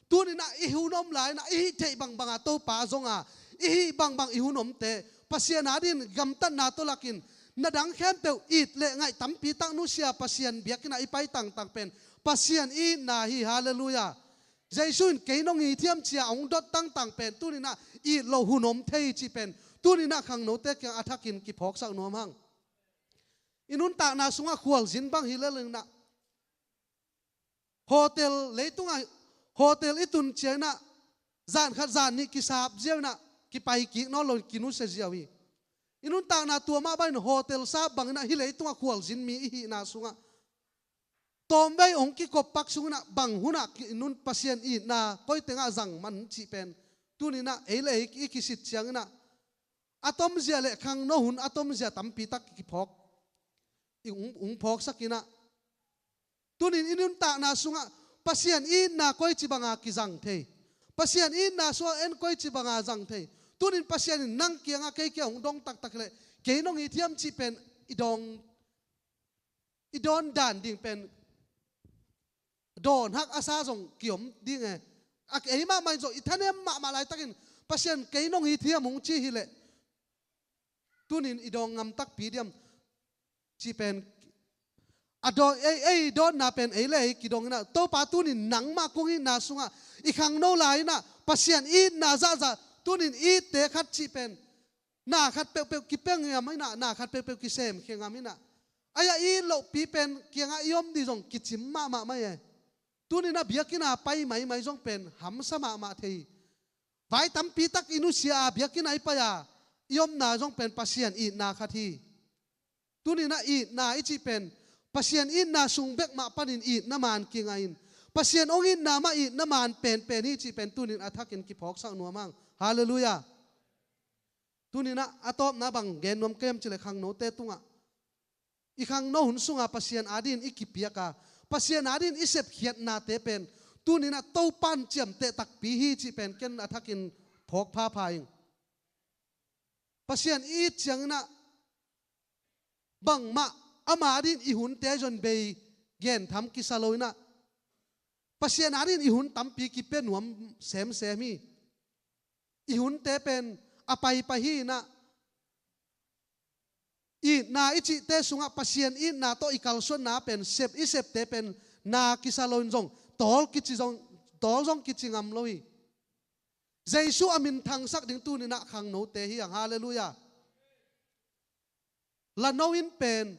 tu ni na i hunom lai na i thei bang banga to pa zonga i bang i hunom te pasien adin gam tan na to lakin na dang khem pe it le ngai tampi tak nu sia pasien biakina i pai tang pen pasien i na hi hallelujah jaisun keinong i thiam chia ong dot tang pen tu ni na i lo hunom thei chi pen tu ni na khang no te kyang athakin ki phok sak nom hang inun ta na sunga khwal jin bang hi le leng na hotel leitunga hotel itun chena zan khat zan ni kisap jeuna ki pai ki no lo kinu se jiawi inun ta na tua ma bain hotel sa bang na hilei tunga khwal jin mi hi na sunga tombei ong ki kopak sungna bang huna inun pasien I na koi tenga zang man chi pen tunina ele ki kisit chiangna atom zia le khang no hun atom zia tampi tak ki phok ung phok sakina tunin inun ta na sunga pasien I na koi chi banga ki zang the pasien I na so en koi chi banga zang the tunin pasien nang kianga ke ke ong dong tak tak le ke nong I thiam chi pen idon dan ding pen don hak asa jong kiom ding e ak eima mai jo ithanem ma lai takin pasien ke nong hi thiam ong chi hi le tunin idong ngam tak pidiam chi pen ado ei don na pen ei le ki dong na to pa tunin nang ma kong I na sunga I khang no lai na pasien I na za za tunin I te khat chi pen na khat pe ki peng ya mai na khat pe ki sem khenga mina aya I lo pi pen kianga yom di jong ki chim ma mai e tunin na biakina pai mai jong pen ham sama ma thei vai tam pi tak inu sia biakina I pa ya yom na jong pen pasien I na khathi tunin na I na I chi pen pasien I na sung bek ma panin I na man kingain pasien ong in na ma I na man pen hi chi pen tunin athakin ki phok sang nuamang hallelujah tunina atop na bang gen nom kem chile khang no te tunga I khang no hun sunga pasien adin ikipiaka pasien adin isep khiat na te pen tunina to pan chiam te tak pi hi chi pen ken athakin phok pha phaing pasien I changna bang ma ama adin I hun te jon be gen tham ki saloina pasien adin I hun tampi ki pen nuam sem semi I hun te pen apai pahi na I na ichi te sunga pasien I na to ikal son na pen sep isep te pen na kisaloin jong tol jong kichingam loi Jesu amin thang sak ding tu ni na khang no te hi ang hallelujah la no in pen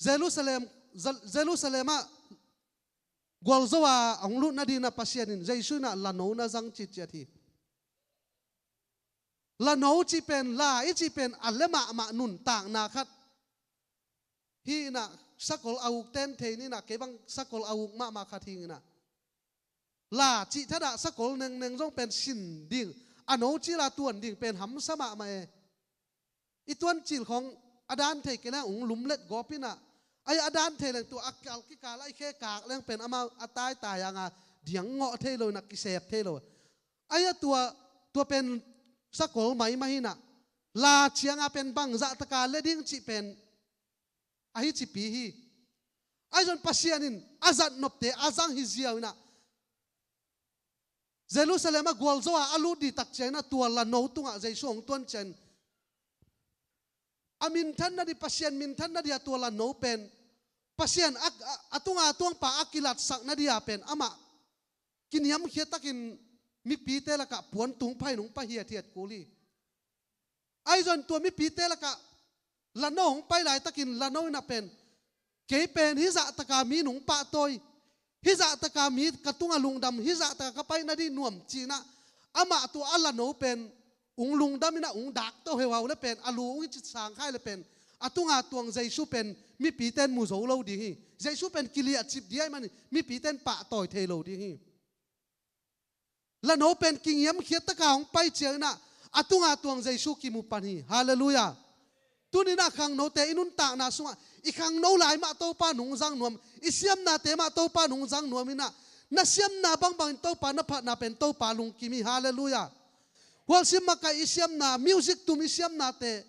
Jerusalem golzowa anglu na di na pasien in Jesu na la no na jang chi chi la no chi pen la I chi pen alema ma nun tang na khat hi na sakol awuk ten the ni na ke bang sakol awuk ma khat hi na la chi thada sakol neng jong pen sin ding ano chi la tuan ding pen ham sama ma e I tuan chil khong adan the ke na ung lum let gopina ai adan the leng tu akal ki ka lai khe kak leng pen ama atai ta yanga diang ngo the lo na ki sep the lo ai tua pen sakol mai mahina la chianga pen bang za taka leding chi pen ahi chi pi hi ai jon pasianin azat nopte azang hi ziawina Jerusalem a golzoa alu di tak chena tua la no tunga jaisong tuan chen amin than na di pasien min than na dia tua la no pen pasien atunga tuang pa akilat sak na dia pen ama kiniam khiatakin mi pi te la ka puan tung phai nung pa hiat kuli ai jon tua mi pi te la ka la no hong pai lai takin la no na pen ke pen hi za taka mi nung pa toy hi za taka mi katunga lungdam hi za taka ka pai na di nuam china ama tu ala no pen ung lungdam ina ung dak to hewa le pen alu ung chi sang khai le pen atunga tuang Jesu pen mi pi ten mu zo lo di hi Jesu pen kilia chip di ai man mi pi ten pa toy the lo di hi la no pen king yam khiat ta ka ong pai chena atunga tuang Jesu ki mu pan hi hallelujah tunina khang no te inun ta na sunga I khang no lai ma to pa nung jang nuam I siam na te ma to pa nung jang nuam ina na siam na bang to pa na pha na pen to pa lung kimi hallelujah wal sim ma ka I siam na music tu mi siam na te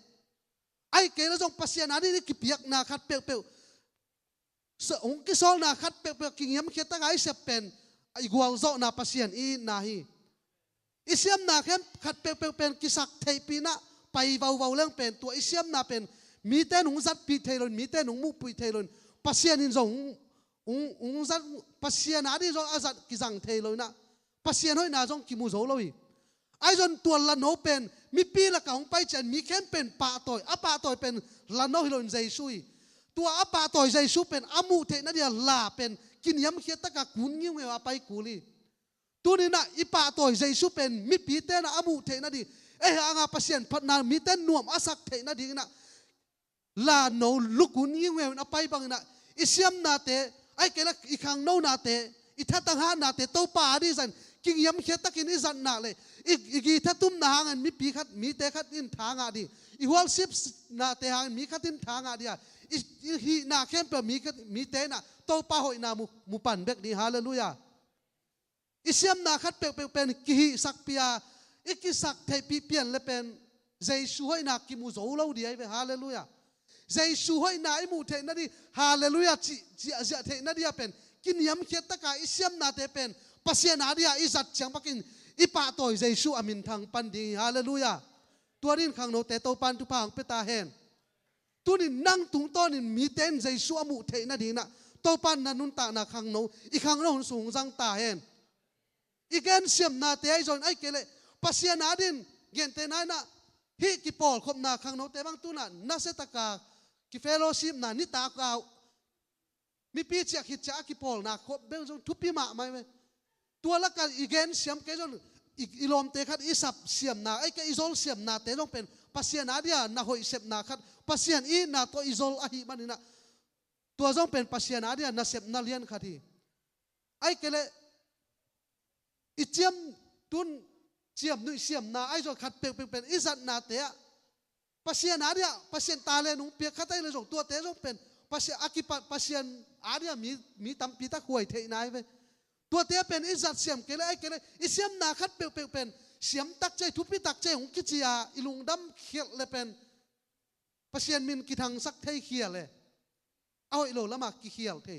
ai ke la jong pasien ani ni ki piak na khat pe so ong ki sol na khat pe king yam khiat ta ga I sep pen ai gwal zo na pasien I na hi isiam na khem khat pe pen kisak thei pi na pai vau leng pen tu isiam na pen mi te nung zat pi theilon mi te nung mu pui theilon pasien in zong ung zat pasien adi zo azat kizang theilon na pasien hoi na zong ki mu zo loi ai zon tuan la no pen mi pi la ka hong pai chen mi khem pen pa toy apa toy pen la no hilon Jesu tua apa toy Jesu pen amu the na dia la pen กินยำเขียตะกะกุนงิ้วไปกูลีตัวนี้นะอีป่าตัวใจสุเป็นมิปีเตนะอามุเทนะดีอ่างปัสเซียนพัดนามีเต้นนวมอาศักเทนะดีนะลาโนลุกุนงิ้วนะไปบังนะอิเซียมนาเตเกลักอีขังโนนาเตอิทัตังหานาเตตัวป่าดีสันกินยำเขียตะกินอิสันนาเลยอีกีทัตุ้มนาหันมีปีขัดมีเตขัดอินทางาดีอีหัวซิปนาเตหันมีขัดอินทางาดีอีฮีนาเข้มเปมีเตนะตัวป่าหอยนามุปันเบกดีฮาเลลูยาอิเซียมนาขัดเป็นกิสักปียอีกิสักเทปีเปลี่ยนเลยเป็นใจช่วยนากิมูโซเล่าดีไอ้ฮาเลลูยาใจช่วยนาไอ้มูเทนะดีฮาเลลูยาจีเทนะดีเป็นกินยำเขียตะกาอิเซียมนาเตเป็นปัสยานาดีอิจัดเชียงปักกินอีป่าตัวใจชูอามินทางปันดีฮาเลลูยาตัวนี้ขังโนเตโตปันทุพังเปตาเฮนตัวนี้นั่งตุงต้นนี่มีเต้นใจชูอามุเทนะดีนะโตปันนันนุนตานาขังโนอีขังโนสูงจังตาเฮนอีแกนเสียมนาเตไอจอนไอเกเลปัสยานาดินเกนเตนายนะฮิกิปอลคมนาขังโนเตบังตุนะนาเซตากากิเฟโลชิมนานิตากาวมีปีเจียขิดจากกิปอลนาคบเบลจงทุบปีมาไหมตัวละกันอีเกนเสียมเกจนอีลมเตคัดอีสับเสียมนาไอแกอิโซลเสียมนาเตต้องเป็นปัสยานาเดียนาหอยเสียมนาคัดปัสยานอีนาตัวอิโซลอหิมันนี่นะตัวต้องเป็นปัสยานาเดียนาเสียมนาเลียนคัดทีไอเกเลอีเจียมตุนเจียมนุ่ยเสียมนาไอจนขัดเป็นอิสันนาเตะปัสยานาเดียปัสยานตาเลนุเปียขัดไอเลยจงตัวเตะต้องเป็นปัสยาอากิปัสยานอาเดียมีตั้มปีตะขวยเทนายไปตัวเตะเป็นอิสัตเสียมเกลไอเกลอิเสียมนาคัดเป็นเสียมตักใจทุบปีตักใจของกิจยาอิลุงดำเขียเลยเป็นปัสยานมินกิทังสักเทเขียเลยเอาอิโลละมากกิเขียเท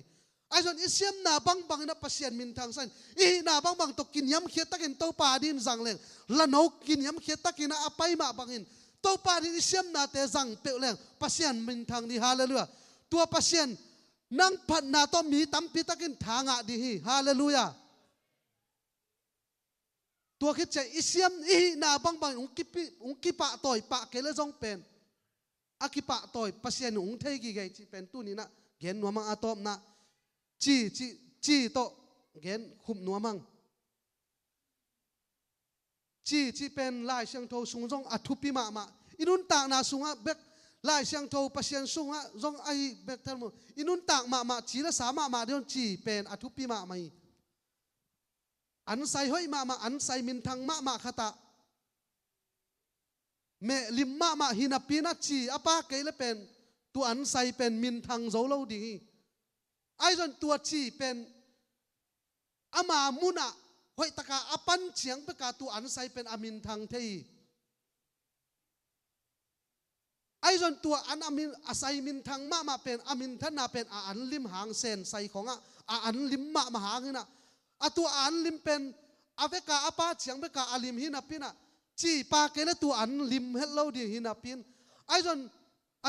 ไอส่วนอิเสียมนาบังนะปัสยานมินทางสันอีนาบังตกกินยำเขียตักินโตปาดินจังเลยละนกกินยำเขียตักินอาไปมาบังอินโตปาดินอิเสียมนาเตจังเปลวแรงปัสยานมินทางดีฮาเลลูยาตัวปัสยานนั่งพันนาต้องมีตั้มปีตักินทางะดีฮาเลลูยาตัวคิดใจอิเซียมอีนาบังองกิปะต่อยปะเกลจงเป็นอากิปะต่อยปัสยานองเทกิเกจิเป็นตัวนี้นะเกณฑ์นัวมังอาตอมนะจีโตเกณฑ์คุมนัวมังจีเป็นลายเชียงโทสุงจงอัทุปิมาอินุนตากนาสุงะเบกลายเชียงโทปัสยานสุงะจงไอเบกทั้งหมดอินุนตากมาจีละสามมาเดียวจีเป็นอัทุปิมาไม่อันใส่ห้อยมาอันใส่มินทางมาขตาเมลิมมาหินาปีนัจีอปาเกลเป็นตัวอันใส่เป็นมินทางโจโลดีไอจนตัวจีเป็นอามามุนะห้อยตะกาอปันเฉียงเปกาตัวอันใส่เป็นอามินทางเทยไอจนตัวอันอามินอาศัยมินทางมาเป็นอามินท่านนาเป็นอันลิมหางเซนใส่ของอันลิมมาหางนี่นะตัวอันลิมเป็นอเวกาอปาเฉียงเปกาอาลิมหินาปินะจีปาเกลตัวอันลิมเฮลโลดีหินาปินไอจน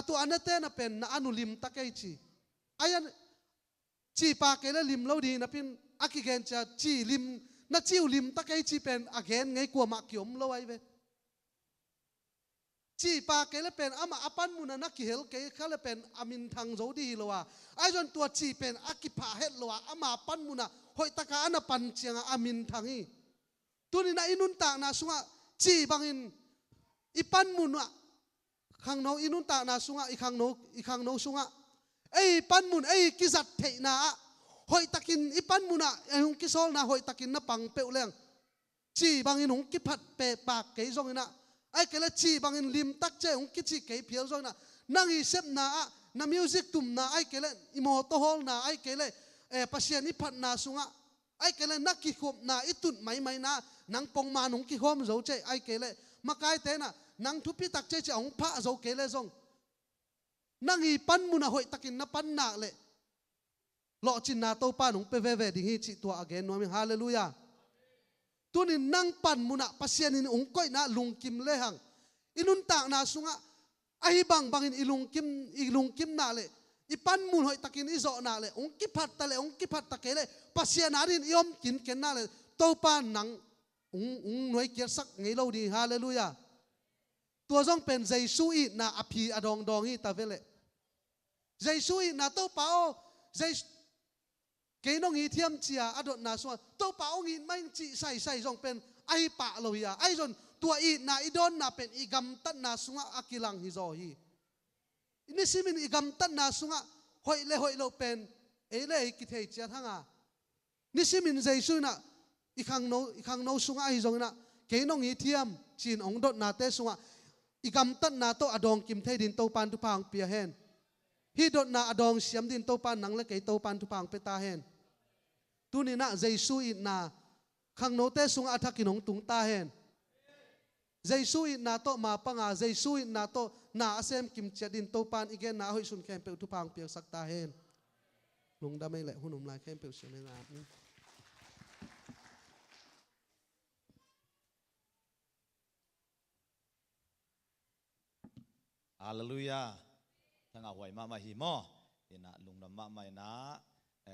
ตัวอันเตนะเป็นนาอนุลิมตะเกจีไอยันจีปาเกลลิมโลดีนะปินอากิเกนจะจีลิมนาจิวลิมตะเกจีเป็นอาเกนไงกลัวมาเกี่ยมโลไอเวจีปาเกลเป็นอามาอปันมุนานักกิเฮลเกเขาเลยเป็นอามินทางโจดีโลวะไอจนตัวจีเป็นอากิพาเฮลโลวะอามาปันมุนาหอยตะกาอันปันเชียงอามินทางนี้ตัวนี้นะอินุนตากนาสุงะจีบังอินอีปันมุนอะขังโนอินุนตากนาสุงะอีขังโนสุงะไอปันมุนไอกิจัดเทนาหอยตะกินอีปันมุนอะไอหงกิโซลนาหอยตะกินนะปังเปลแรงจีบังอินหงกิพัดเปปากเกยจงนะไอเกลจีบังอินลิมตักเจหงกิจีเกยเพียวจงนะนั่งอีเซปนานามิวสิกตุ่มนาไอเกลอีโมโตฮอลนาไอเกลปัสยานิพัดนาสุงะไอเกลนักกิขบนาอิตุนไม่นานังปงมาหนงกิขมโจเจไอเกลมาไกเตนะนังทุพิตักเจจะองพระโจเกลจงนังอีปันมุนาหอยตะกินนะปันนาเลหล่อจินนาโตปาหนงเปเวเวดิฮิจิตัวอเกนโนมิฮาเลลูยาตัวนี้นังปันมุนาปัสยานินองก้อยนะลุงกิมเลหังอินุนตากนาสุงะไอบังอินอีลุงกิมนาเลอีปันมุนหอยตะกินอีโจนาเลองกิพัดตะเลองกิพัดตะเกเลปัสยานารินยอมกินเกนนาเลโตปานังหน่วยเกียรสักไงเราดีฮาเลลูยาตัวจงเป็นใจสู้อีนาอภิอดองอีตาเวเลใจสู้อีนาโตปาโอใจ cái nông ý thiam chia adot na so to pa ong in mai chi sai sai jong pen ai pa lo ya ai jon tua i na idon na pen igam tan na sunga akilang hi zo hi ini simin igam tan na sunga hoi lo pen e le ki thei chia thanga ni simin jaisu na ikhang no sunga hi jong na ke nong hi thiam chin ong dot na te sunga igam tan na to adong kim thei din to pan tu pang pia hen hi dot na adong siam din to pan nang le ke to pan tu pang pe ta hen tu ni na jaisu in na khang no te sunga athakinong tung ta hen jaisu in na to ma panga jaisu in na to na asem kim chadin to pan igen na hoi sun khem pe tu pang pe sak ta hen lung da mai le hunum lai khem pe se ne na Hallelujah. Thang awai ma hi mo ina lungnam ma mai na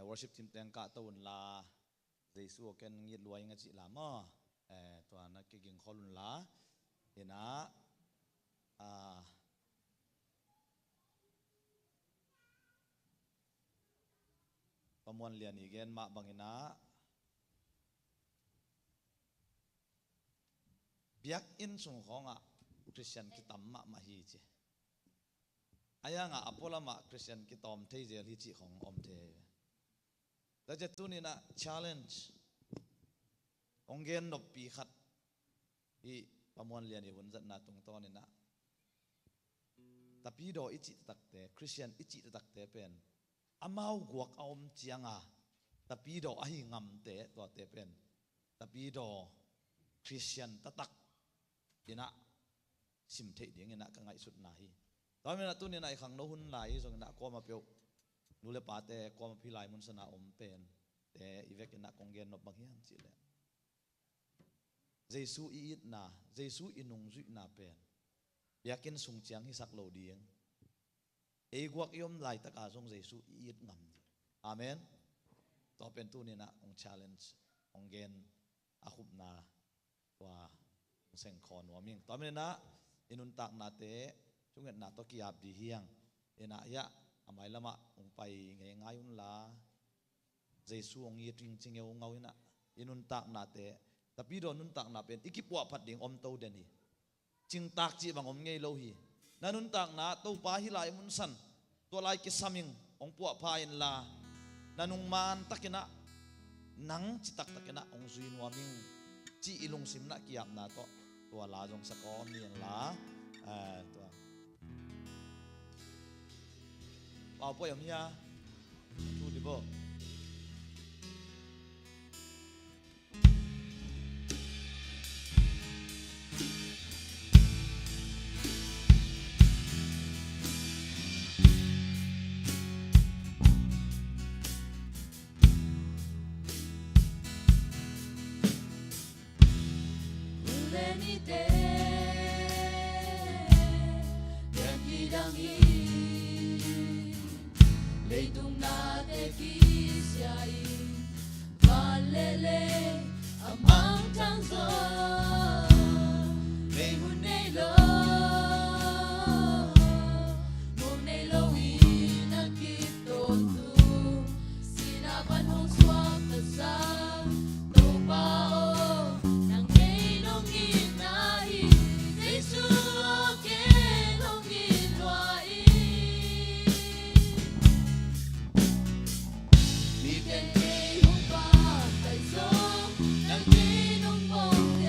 worship team teng ka to la Jesu ken ngit luai nga chi la mo to na ke ging kholun la ina pamuan lian igen ma bangina biak in sung khonga Christian kitam ma hi chi aya nga apola ma Christian ki tom thei zel hi chi khong om the da je tu ni na challenge ongen nop pi khat hi pamuan lian hi hun zat na tung to ni na tapi do ichi tak te Christian ichi tak te pen amau guak om chianga tapi do ahi ngam te to te pen tapi do Christian tatak ina sim thei ding ina ka ngai sut na hi tao mình là tu nên này khang nô hun lại rồi na qua mà biểu nu le pa te qua mà phi lại mun sana om pen te ivek na kongen no bang hiam chi le Jesu i it na Jesu inung zu na pen yakin sung chiang hi sak lo dieng e guak yom lai ta ka jong Jesu i it ngam amen to pen tu nên na ong challenge ongen a khup na wa seng khon wa ming to mình na inun tak na te chúng ta na to kiap di hiang ena ya amai lama ong pai nge ngayun la Jesu ong ye ting ching eu ngau ina inun tak na te tapi do nun tak na pen ikipwa phat ding om to den hi ching tak chi bang om ngei lo hi na nun tak na to pa hi lai mun san to lai ki saming ong puwa pha in la nanung man takina nang chi tak takina ong zuin wa ming chi ilung sim na kiap na to la jong sa ko mi la to bảo bố em nha thu đi bố Leitung na te kisiai valele amang tang zo nei hun nei lo mong nei lo in a kito tu sinapan hong swak ta sa to pao nang nei nong in na hi Jesu ke nong in loai Hãy subscribe cho kênh Ghiền Mì Gõ để không bỏ lỡ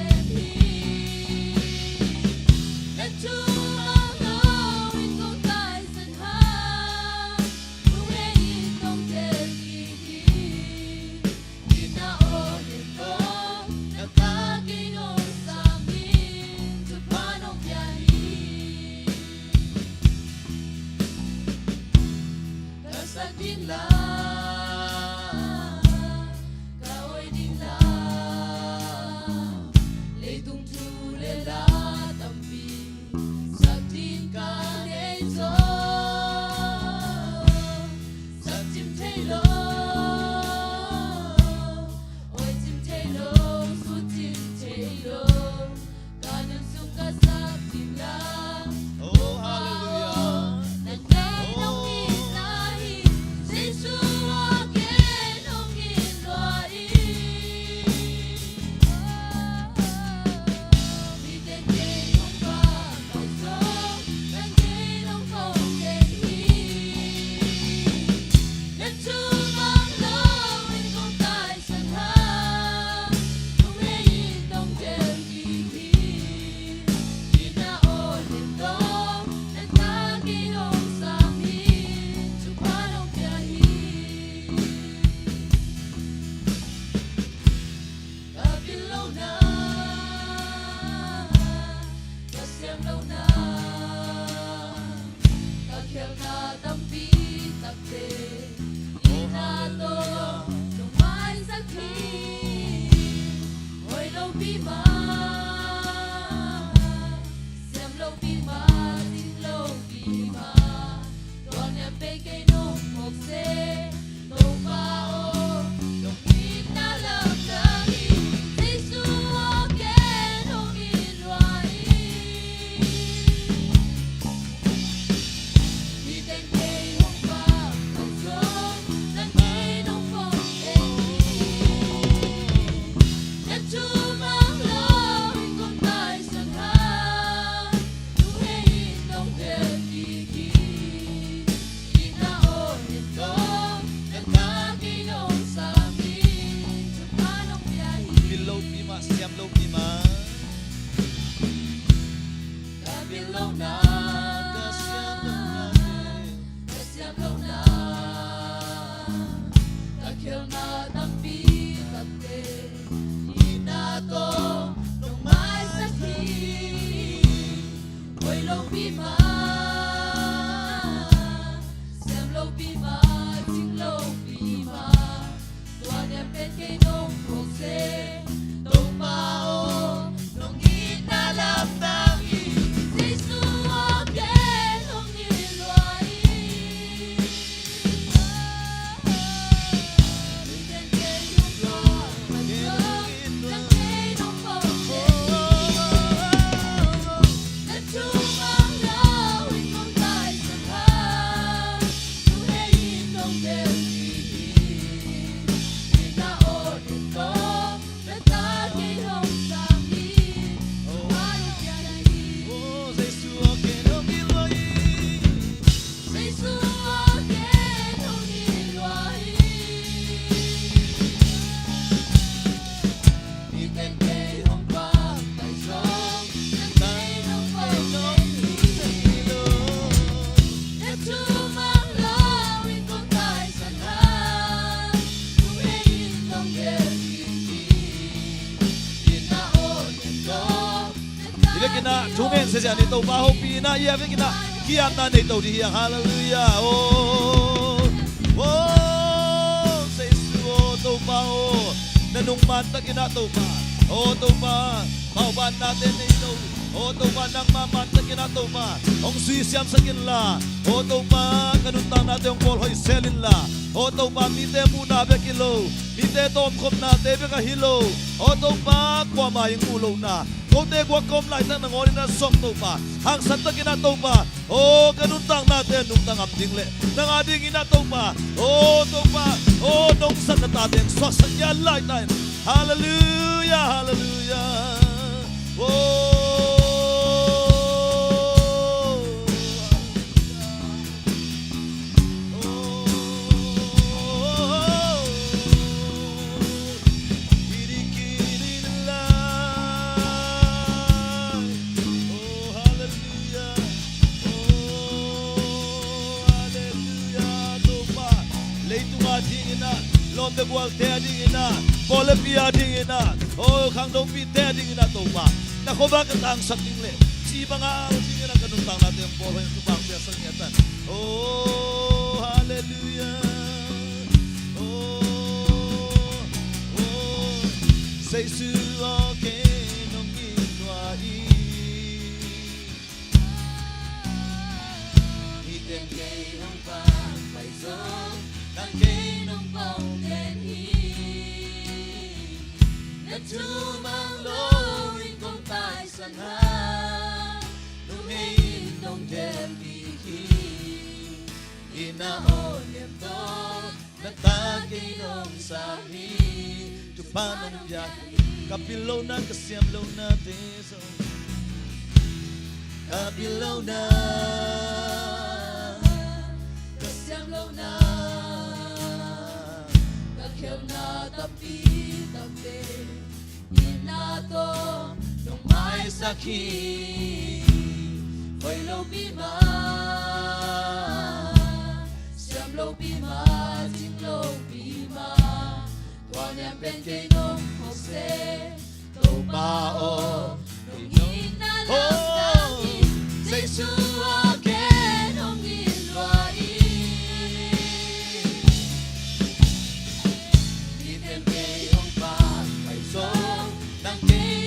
bi ma xem lâu bi ma tin lâu bi ma đoàn em pe cây nông một xe đâu ba ô đồng in na love dari Giêsu again hong in loài đi tên cây hong ba hong sông nan cây nông phong em Nhất chú mang lo hình con tai sân ha Chú hê in đông thêm kỳ kỳ Đi na ô nhiệt có Nhất ta kỳ nông sa mi Chú ta nông bia hi Below bima, siam low bima. Ta biết lâu na Ta siam lâu na Ta kêu na tâm bi tâm tê Đi na tô nông mai sắc hi Quay lâu bi ma Xem lâu bi ma chính lâu bi ma Toàn em bên cây nông thuộc xe Đâu ba ô nông ít na làm ta hi Giêsu again hong in loài Đừng tên cây nông lo mà sớm Đăng cây nông phong trên Nhất chú mang lo hình con tai sân ha Chú hê in đông đều kỳ kỳ Đi na ô điện có Đất ta cây hồng sa mi Hoa nụ bia đại hi Oh, Giêsu again hong in loài. Giêsu again hong in loài Đi tên cây hồng qua tại sông Nâng cây nông phong trên hi Nhất chú mang lo in con tai sân ha Chú hê in đông đều kỳ kỳ Đi na ô điện có Đất Ile ta kina kỳ chungen se ja ni to ba ho pi na ia ve kina kiam na ni to di hiang hallelujah oh oh Giêsu oh to ba oh nanung man ta kina to ba oh to ba mau ban na te ni to oh to ba nang ma man ta kina to ba ong sui siam sa kin la oh to ba kanun ta na te ong pol hoi selin la oh to ba mi te mu na be kilo mi te tom khom na te be ka hilo oh to ba kwa ma yung ulo na Kau te gua kom lai tang nang ori na sok to pa hang san ta kina to pa oh kanun tang na te nung tang am ding le nang ading ina to pa oh nong san na ta deng swak san ya lai tai hallelujah hallelujah oh lom de gwal te ding ina pole pia ding ina oh khang dong pi te ding ina to pa na ko ba ka tang sak ding le si ba nga ding ina kanun tang natin pole to bang pia sang yatan oh hallelujah oh Giêsu again hong in loài Đi tên cây hồng vàng phải giống Đăng cây nông phong trên hi Nhất chú mang lô in con tai sân ha Đúng in đông thêm kỳ khi Đi na ô niềm tô Đất ta cây nông sa hi tu pa nong ya kapilo na kasyam lo na te so Kapilaw na Kasyang lâu na Kakyaw na tapi tampe Ina to nung may sakit Hoy lâu bima Siyam lâu bima Ching lâu bima Tuan em bên cây nông Jose Đâu ba ô Nung ina lang dangin Giêsu again hong in loài Đi tên cây hong ba Phải sống Đăng cây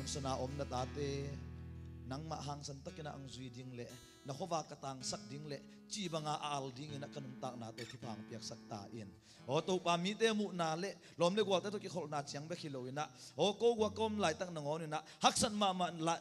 sana om na tate nang mahang san takina ang zui ding le na khova katang sak ding le chi banga al ding ina kanung tak na to thupang piak sak ta in o to pa mi te mu na le lom le gwal te to ki khol na chiang be khilo ina o ko wa kom lai tak na ngon ina haksan ma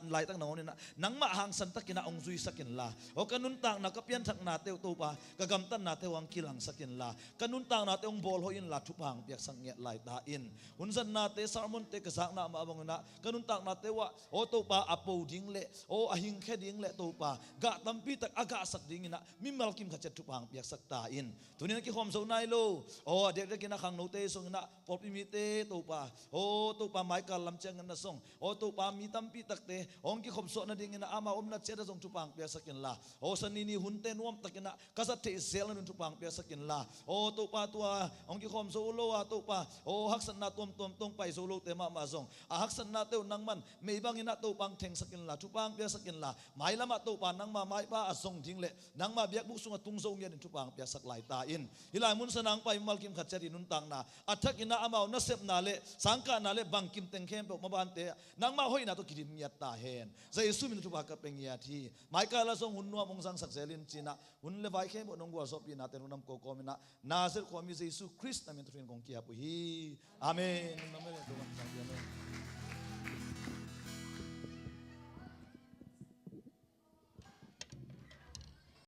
lai tak na ngon ina nang mahang san takina ang zui sakin la o kanun tak na kapian thak na te to pa kagam tan na te wang kilang sakin la kanun tak na te ong bol ho in la thupang piak sak nge lai ta in hunsan na te sarmon te ka sak na ma bang na kanun tak na te wa o to pa apo ding le o ahing khe ding le to pa ga tampi tak aga sak ding ina mimal kim kha chat thupang piak sak ta in tunin ki khom so nai lo o de kina khang no te song na popi mi te to pa o to pa michael lam chang na song o to pa mi tampi tak te ong ki khom so na ding ina ama om na cheda song thupang piak sakin la o sanini hunte nuam takina kasat te sel na thupang piak sakin la o to pa tua ong ki khom so lo a to pa o haksan na tom tong pai so lo te ma song a haksan na te nang man mei bang ina to pang theng sakin la thupang piak sakin la mai lama to pa nang ma mai pa asong ding le nang ma biak bu sunga tung so ngia din thupang piak sak lai ta in hilai mun sanang pai mal kim khatchari nun tang na athak ina amao na sep na le sangka na le bang kim teng khem pe ma ban te nang ma hoi na to kidim nya ta hen zai su min thupa ka peng ya thi mai ka la song hun nuwa mong sang sak zelin china hun le vai khem nong gwa so pi na te nam ko ko mina na ser ko mi jesu christ na min trin kong kia pu hi amen amen